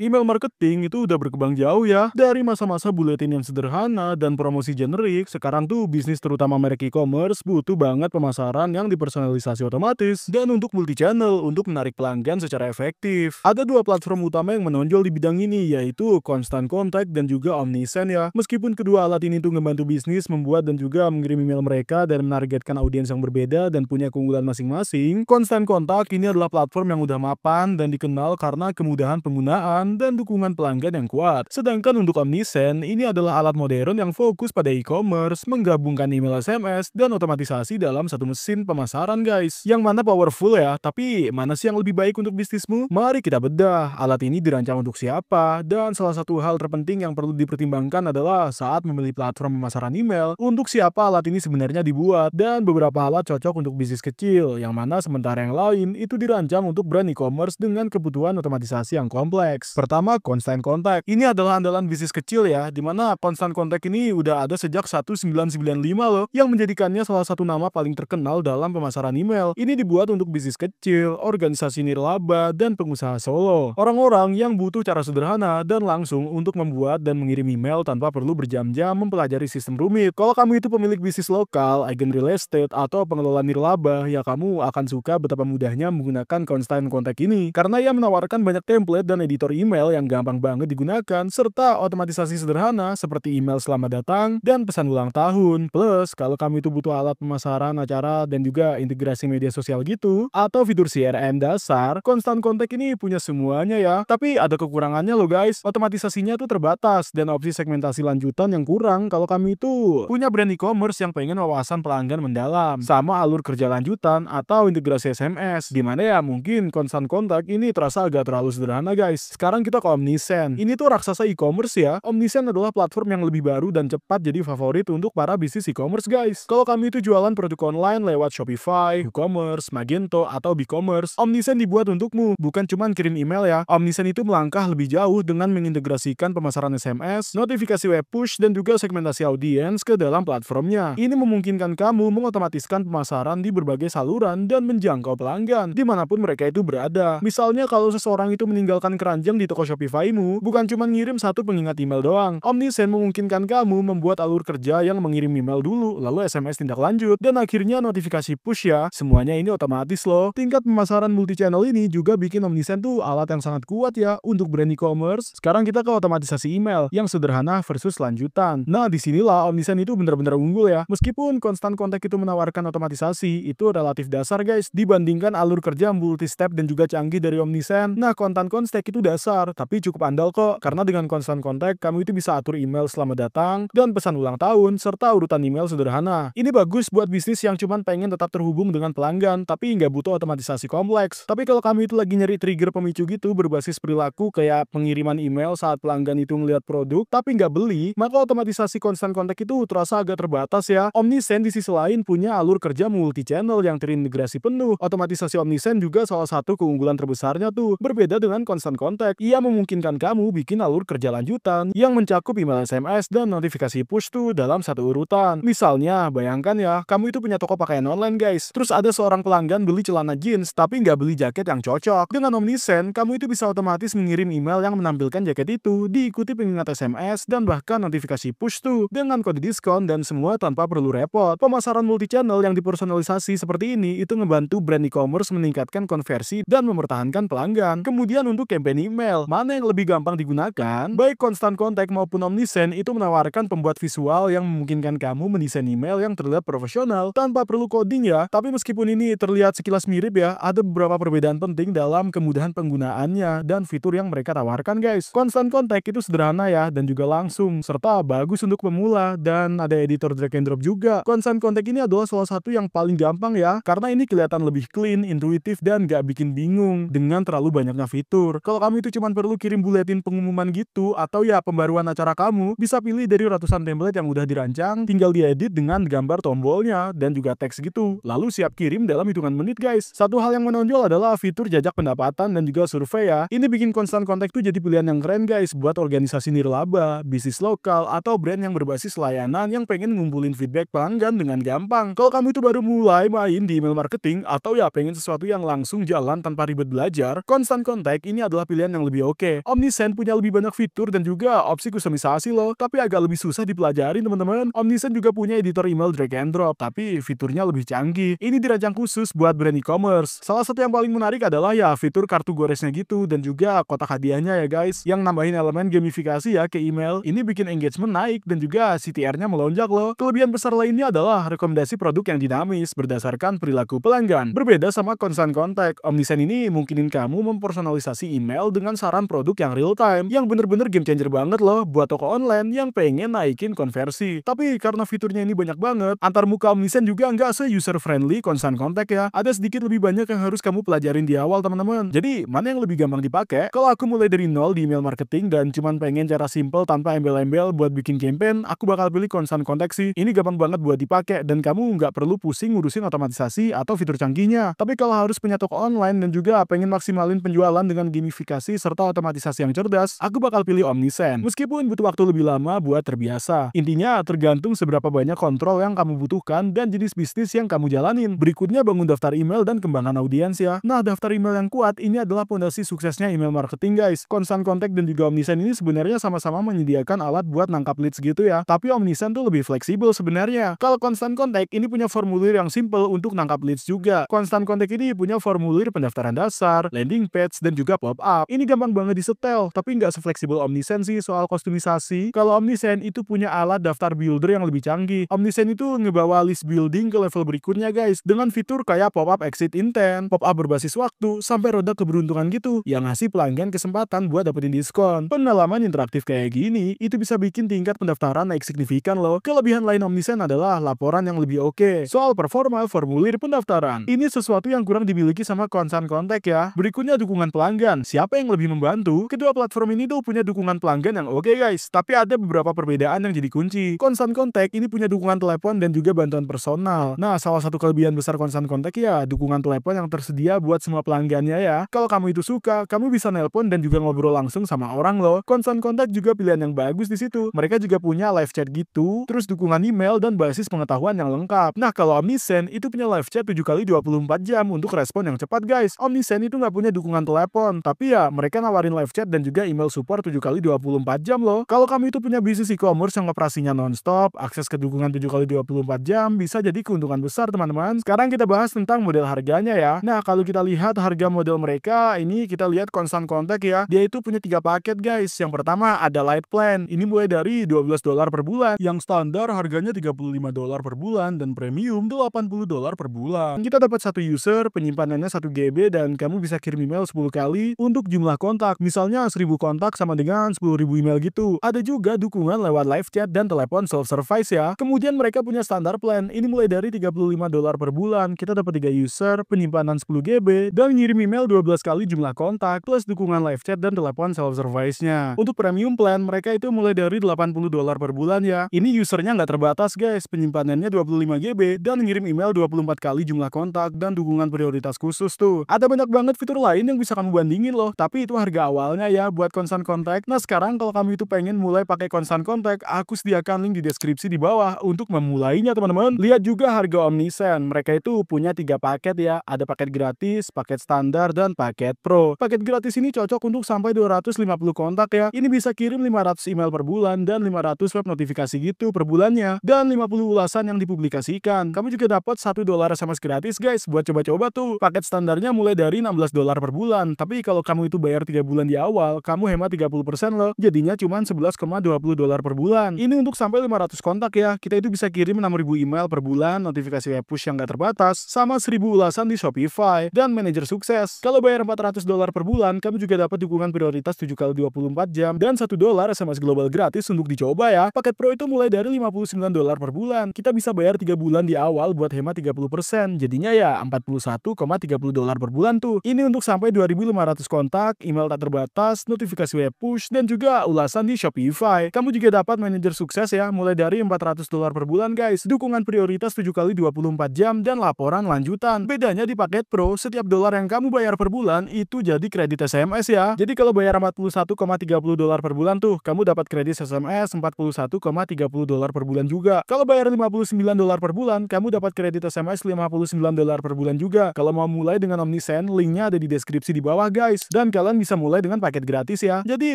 Email marketing itu udah berkembang jauh ya. Dari masa-masa buletin yang sederhana dan promosi generik, sekarang tuh bisnis terutama merek e-commerce butuh banget pemasaran yang dipersonalisasi otomatis dan untuk multi-channel untuk menarik pelanggan secara efektif. Ada dua platform utama yang menonjol di bidang ini, yaitu Constant Contact dan juga Omnisend ya. Meskipun kedua alat ini tuh ngebantu bisnis membuat dan juga mengirim email mereka dan menargetkan audiens yang berbeda dan punya keunggulan masing-masing, Constant Contact ini adalah platform yang udah mapan dan dikenal karena kemudahan penggunaan dan dukungan pelanggan yang kuat. Sedangkan untuk Omnisend, ini adalah alat modern yang fokus pada e-commerce, menggabungkan email SMS dan otomatisasi dalam satu mesin pemasaran guys. Yang mana powerful ya, tapi mana sih yang lebih baik untuk bisnismu? Mari kita bedah, alat ini dirancang untuk siapa, dan salah satu hal terpenting yang perlu dipertimbangkan adalah saat memilih platform pemasaran email, untuk siapa alat ini sebenarnya dibuat, dan beberapa alat cocok untuk bisnis kecil, yang mana sementara yang lain itu dirancang untuk brand e-commerce dengan kebutuhan otomatisasi yang kompleks. Pertama, Constant Contact. Ini adalah andalan bisnis kecil ya, dimana Constant Contact ini udah ada sejak 1995 loh, yang menjadikannya salah satu nama paling terkenal dalam pemasaran email. Ini dibuat untuk bisnis kecil, organisasi nirlaba, dan pengusaha solo. Orang-orang yang butuh cara sederhana dan langsung untuk membuat dan mengirim email tanpa perlu berjam-jam mempelajari sistem rumit. Kalau kamu itu pemilik bisnis lokal, agen real estate, atau pengelola nirlaba, ya kamu akan suka betapa mudahnya menggunakan Constant Contact ini, karena ia menawarkan banyak template dan editor email yang gampang banget digunakan, serta otomatisasi sederhana seperti email selamat datang dan pesan ulang tahun. Plus, kalau kamu itu butuh alat pemasaran acara dan juga integrasi media sosial gitu, atau fitur CRM dasar, Constant Contact ini punya semuanya ya. Tapi ada kekurangannya loh guys, otomatisasinya tuh terbatas dan opsi segmentasi lanjutan yang kurang kalau kamu itu punya brand e-commerce yang pengen wawasan pelanggan mendalam, sama alur kerja lanjutan atau integrasi SMS, dimana ya mungkin Constant Contact ini terasa agak terlalu sederhana guys. Sekarang kita ke Omnisend. Ini tuh raksasa e-commerce ya. Omnisend adalah platform yang lebih baru dan cepat jadi favorit untuk para bisnis e-commerce guys. Kalau kami itu jualan produk online lewat Shopify, WooCommerce, Magento, atau BigCommerce, Omnisend dibuat untukmu. Bukan cuma kirim email ya. Omnisend itu melangkah lebih jauh dengan mengintegrasikan pemasaran SMS, notifikasi web push, dan juga segmentasi audiens ke dalam platformnya. Ini memungkinkan kamu mengotomatiskan pemasaran di berbagai saluran dan menjangkau pelanggan dimanapun mereka itu berada. Misalnya kalau seseorang itu meninggalkan keranjang di toko Shopify-mu, bukan cuma ngirim satu pengingat email doang. Omnisend memungkinkan kamu membuat alur kerja yang mengirim email dulu, lalu SMS tindak lanjut, dan akhirnya notifikasi push ya. Semuanya ini otomatis loh. Tingkat pemasaran multi-channel ini juga bikin Omnisend tuh alat yang sangat kuat ya untuk brand e-commerce. Sekarang kita ke otomatisasi email yang sederhana versus lanjutan. Nah, disinilah Omnisend itu benar-benar unggul ya. Meskipun Constant Contact itu menawarkan otomatisasi, itu relatif dasar guys dibandingkan alur kerja multi-step dan juga canggih dari Omnisend. Nah, Constant Contact itu dasar, tapi cukup andal kok, karena dengan Constant Contact kamu itu bisa atur email selamat datang dan pesan ulang tahun serta urutan email sederhana. Ini bagus buat bisnis yang cuma pengen tetap terhubung dengan pelanggan, tapi nggak butuh otomatisasi kompleks. Tapi kalau kamu itu lagi nyari trigger pemicu gitu berbasis perilaku kayak pengiriman email saat pelanggan itu melihat produk tapi nggak beli, maka otomatisasi Constant Contact itu terasa agak terbatas ya. Omnisend di sisi lain punya alur kerja multi-channel yang terintegrasi penuh. Otomatisasi Omnisend juga salah satu keunggulan terbesarnya tuh. Berbeda dengan Constant Contact, ia memungkinkan kamu bikin alur kerja lanjutan yang mencakup email SMS dan notifikasi push tuh dalam satu urutan. Misalnya, bayangkan ya, kamu itu punya toko pakaian online guys. Terus ada seorang pelanggan beli celana jeans tapi nggak beli jaket yang cocok. Dengan Omnisend, kamu itu bisa otomatis mengirim email yang menampilkan jaket itu, diikuti pengingat SMS dan bahkan notifikasi push tuh dengan kode diskon dan semua tanpa perlu repot. Pemasaran multi-channel yang dipersonalisasi seperti ini itu ngebantu brand e-commerce meningkatkan konversi dan mempertahankan pelanggan. Kemudian untuk campaign email, mana yang lebih gampang digunakan? Baik Constant Contact maupun Omnisend itu menawarkan pembuat visual yang memungkinkan kamu mendesain email yang terlihat profesional tanpa perlu coding ya. Tapi meskipun ini terlihat sekilas mirip ya, ada beberapa perbedaan penting dalam kemudahan penggunaannya dan fitur yang mereka tawarkan guys. Constant Contact itu sederhana ya dan juga langsung, serta bagus untuk pemula dan ada editor drag and drop juga. Constant Contact ini adalah salah satu yang paling gampang ya, karena ini kelihatan lebih clean, intuitif, dan gak bikin bingung dengan terlalu banyaknya fitur. Kalau kamu itu cuma perlu kirim buletin pengumuman gitu, atau ya pembaruan acara kamu, bisa pilih dari ratusan template yang udah dirancang, tinggal diedit dengan gambar tombolnya dan juga teks gitu, lalu siap kirim dalam hitungan menit guys. Satu hal yang menonjol adalah fitur jajak pendapatan dan juga survei ya. Ini bikin Constant Contact tuh jadi pilihan yang keren guys buat organisasi nirlaba, bisnis lokal, atau brand yang berbasis layanan yang pengen ngumpulin feedback pelanggan dengan gampang. Kalau kamu itu baru mulai main di email marketing atau ya pengen sesuatu yang langsung jalan tanpa ribet belajar, Constant Contact ini adalah pilihan yang lebih oke. Omnisend punya lebih banyak fitur dan juga opsi kustomisasi loh, tapi agak lebih susah dipelajari teman-teman. Omnisend juga punya editor email drag and drop, tapi fiturnya lebih canggih. Ini dirancang khusus buat brand e-commerce. Salah satu yang paling menarik adalah ya fitur kartu goresnya gitu dan juga kotak hadiahnya ya guys, yang nambahin elemen gamifikasi ya ke email. Ini bikin engagement naik dan juga CTR-nya melonjak loh. Kelebihan besar lainnya adalah rekomendasi produk yang dinamis berdasarkan perilaku pelanggan. Berbeda sama Constant Contact, Omnisend ini mungkinin kamu mempersonalisasi email dengan saran produk yang real time, yang bener-bener game changer banget loh buat toko online yang pengen naikin konversi. Tapi karena fiturnya ini banyak banget, antar muka Omnisend juga nggak se-user friendly Constant Contact ya. Ada sedikit lebih banyak yang harus kamu pelajarin di awal teman-teman. Jadi mana yang lebih gampang dipakai? Kalau aku mulai dari nol di email marketing dan cuman pengen cara simple tanpa embel-embel buat bikin campaign, aku bakal pilih Constant Contact sih. Ini gampang banget buat dipakai dan kamu nggak perlu pusing ngurusin otomatisasi atau fitur canggihnya. Tapi kalau harus punya toko online dan juga pengen maksimalin penjualan dengan gamifikasi serta otomatisasi yang cerdas, aku bakal pilih Omnisend. Meskipun butuh waktu lebih lama buat terbiasa. Intinya tergantung seberapa banyak kontrol yang kamu butuhkan dan jenis bisnis yang kamu jalanin. Berikutnya bangun daftar email dan kembangkan audiens ya. Nah, daftar email yang kuat ini adalah fondasi suksesnya email marketing guys. Constant Contact dan juga Omnisend ini sebenarnya sama-sama menyediakan alat buat nangkap leads gitu ya. Tapi Omnisend tuh lebih fleksibel sebenarnya. Kalau Constant Contact ini punya formulir yang simple untuk nangkap leads juga. Constant Contact ini punya formulir pendaftaran dasar, landing page, dan juga pop-up. Ini gampang banget disetel, tapi nggak sefleksibel Omnisend sih soal kostumisasi. Kalau Omnisend itu punya alat daftar builder yang lebih canggih. Omnisend itu ngebawa list building ke level berikutnya guys, dengan fitur kayak pop-up exit intent, pop-up berbasis waktu, sampai roda keberuntungan gitu, yang ngasih pelanggan kesempatan buat dapetin diskon. Pengalaman interaktif kayak gini, itu bisa bikin tingkat pendaftaran naik signifikan loh. Kelebihan lain Omnisend adalah laporan yang lebih oke. Soal performa formulir pendaftaran, ini sesuatu yang kurang dimiliki sama Constant Contact ya. Berikutnya dukungan pelanggan. Siapa yang lebih membantu? Kedua platform ini tuh punya dukungan pelanggan yang oke guys, tapi ada beberapa perbedaan yang jadi kunci. Constant Contact ini punya dukungan telepon dan juga bantuan personal. Nah, salah satu kelebihan besar Constant Contact ya dukungan telepon yang tersedia buat semua pelanggannya ya. Kalau kamu itu suka, kamu bisa nelpon dan juga ngobrol langsung sama orang loh. Constant Contact juga pilihan yang bagus di situ. Mereka juga punya live chat gitu, terus dukungan email dan basis pengetahuan yang lengkap. Nah, kalau Omnisend itu punya live chat 7 kali 24 jam untuk respon yang cepat guys. Omnisend itu nggak punya dukungan telepon, tapi ya mereka nawarin live chat dan juga email support 7 kali 24 jam loh. Kalau kamu itu punya bisnis e-commerce yang operasinya non-stop, akses ke dukungan 7 kali 24 jam bisa jadi keuntungan besar teman-teman. Sekarang kita bahas tentang model harganya ya. Nah, kalau kita lihat harga model mereka, ini kita lihat Constant Contact ya. Dia itu punya 3 paket guys. Yang pertama ada Light Plan. Ini mulai dari $12 per bulan. Yang standar harganya $35 per bulan dan premium $80 per bulan. Kita dapat satu user, penyimpanannya 1 GB dan kamu bisa kirim email 10 kali untuk jumlah kontak. Misalnya 1000 kontak sama dengan 10.000 email gitu. Ada juga dukungan lewat live chat dan telepon self-service ya. Kemudian mereka punya standar plan. Ini mulai dari $35 per bulan. Kita dapat 3 user, penyimpanan 10 GB, dan ngirim email 12 kali jumlah kontak, plus dukungan live chat dan telepon self-service-nya. Untuk premium plan, mereka itu mulai dari $80 per bulan ya. Ini usernya nggak terbatas guys, penyimpanannya 25 GB, dan ngirim email 24 kali jumlah kontak, dan dukungan prioritas khusus tuh. Ada banyak banget fitur lain yang bisa kamu bandingin loh, tapi itu harga awalnya ya buat Constant Contact. Nah sekarang kalau kamu itu pengen mulai pakai Constant Contact, aku sediakan link di deskripsi di bawah untuk memulainya teman-teman. Lihat juga harga Omnisend, mereka itu punya 3 paket ya, ada paket gratis, paket standar, dan paket pro. Paket gratis ini cocok untuk sampai 250 kontak ya. Ini bisa kirim 500 email per bulan dan 500 web notifikasi gitu per bulannya, dan 50 ulasan yang dipublikasikan. Kamu juga dapat $1 SMS gratis guys buat coba-coba tuh. Paket standarnya mulai dari $16 per bulan, tapi kalau kamu itu bayar 3 bulan di awal, kamu hemat 30% loh, jadinya cuma $11,20 per bulan. Ini untuk sampai 500 kontak ya. Kita itu bisa kirim 6.000 email per bulan, notifikasi web push yang gak terbatas, sama 1.000 ulasan di Shopify, dan manajer sukses. Kalau bayar $400 per bulan, kamu juga dapat dukungan prioritas 7 kali 24 jam, dan $1 SMS global gratis untuk dicoba ya. Paket pro itu mulai dari $59 per bulan. Kita bisa bayar 3 bulan di awal buat hemat 30%, jadinya ya $41,30 per bulan tuh. Ini untuk sampai 2.500 kontak, email tak terbatas, notifikasi web push, dan juga ulasan di Shopify. Kamu juga dapat manajer sukses ya, mulai dari $400 per bulan guys, dukungan prioritas 7 kali 24 jam, dan laporan lanjutan. Bedanya di paket pro, setiap dolar yang kamu bayar per bulan itu jadi kredit SMS ya. Jadi kalau bayar $41,30 per bulan tuh, kamu dapat kredit SMS $41,30 per bulan juga. Kalau bayar $59 per bulan, kamu dapat kredit SMS $59 per bulan juga. Kalau mau mulai dengan Omnisend, linknya ada di deskripsi di bawah guys. Dan kalian kalian bisa mulai dengan paket gratis ya. Jadi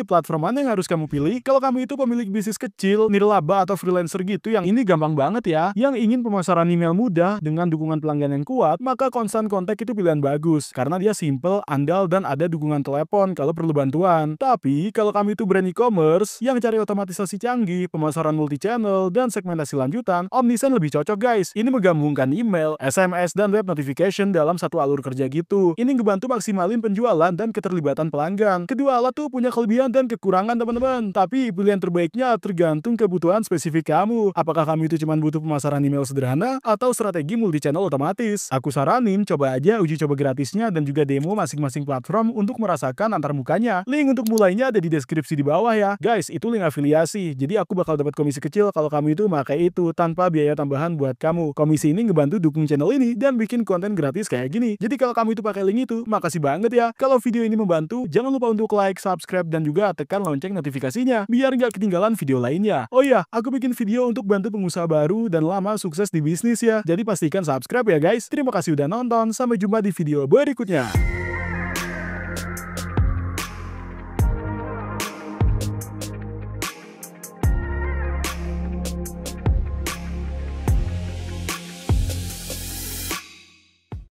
platform mana yang harus kamu pilih? Kalau kamu itu pemilik bisnis kecil, nirlaba atau freelancer gitu, yang ini gampang banget ya. Yang ingin pemasaran email mudah dengan dukungan pelanggan yang kuat, maka Constant Contact itu pilihan bagus. Karena dia simple, andal, dan ada dukungan telepon kalau perlu bantuan. Tapi kalau kamu itu brand e-commerce yang cari otomatisasi canggih, pemasaran multi-channel, dan segmentasi lanjutan, Omnisend lebih cocok guys. Ini menggabungkan email, SMS, dan web notification dalam satu alur kerja gitu. Ini ngebantu maksimalin penjualan dan keterlibatan pelanggan. Kedua alat tuh punya kelebihan dan kekurangan teman-teman. Tapi pilihan terbaiknya tergantung kebutuhan spesifik kamu. Apakah kamu itu cuma butuh pemasaran email sederhana atau strategi multi-channel otomatis? Aku saranin coba aja uji coba gratisnya dan juga demo masing-masing platform untuk merasakan antar mukanya. Link untuk mulainya ada di deskripsi di bawah ya. Guys, itu link afiliasi. Jadi aku bakal dapat komisi kecil kalau kamu itu pakai itu tanpa biaya tambahan buat kamu. Komisi ini ngebantu dukung channel ini dan bikin konten gratis kayak gini. Jadi kalau kamu itu pakai link itu, makasih banget ya. Kalau video ini membantu, jangan lupa untuk like, subscribe, dan juga tekan lonceng notifikasinya biar nggak ketinggalan video lainnya. Oh iya, aku bikin video untuk bantu pengusaha baru dan lama sukses di bisnis ya. Jadi pastikan subscribe ya guys. Terima kasih udah nonton. Sampai jumpa di video berikutnya.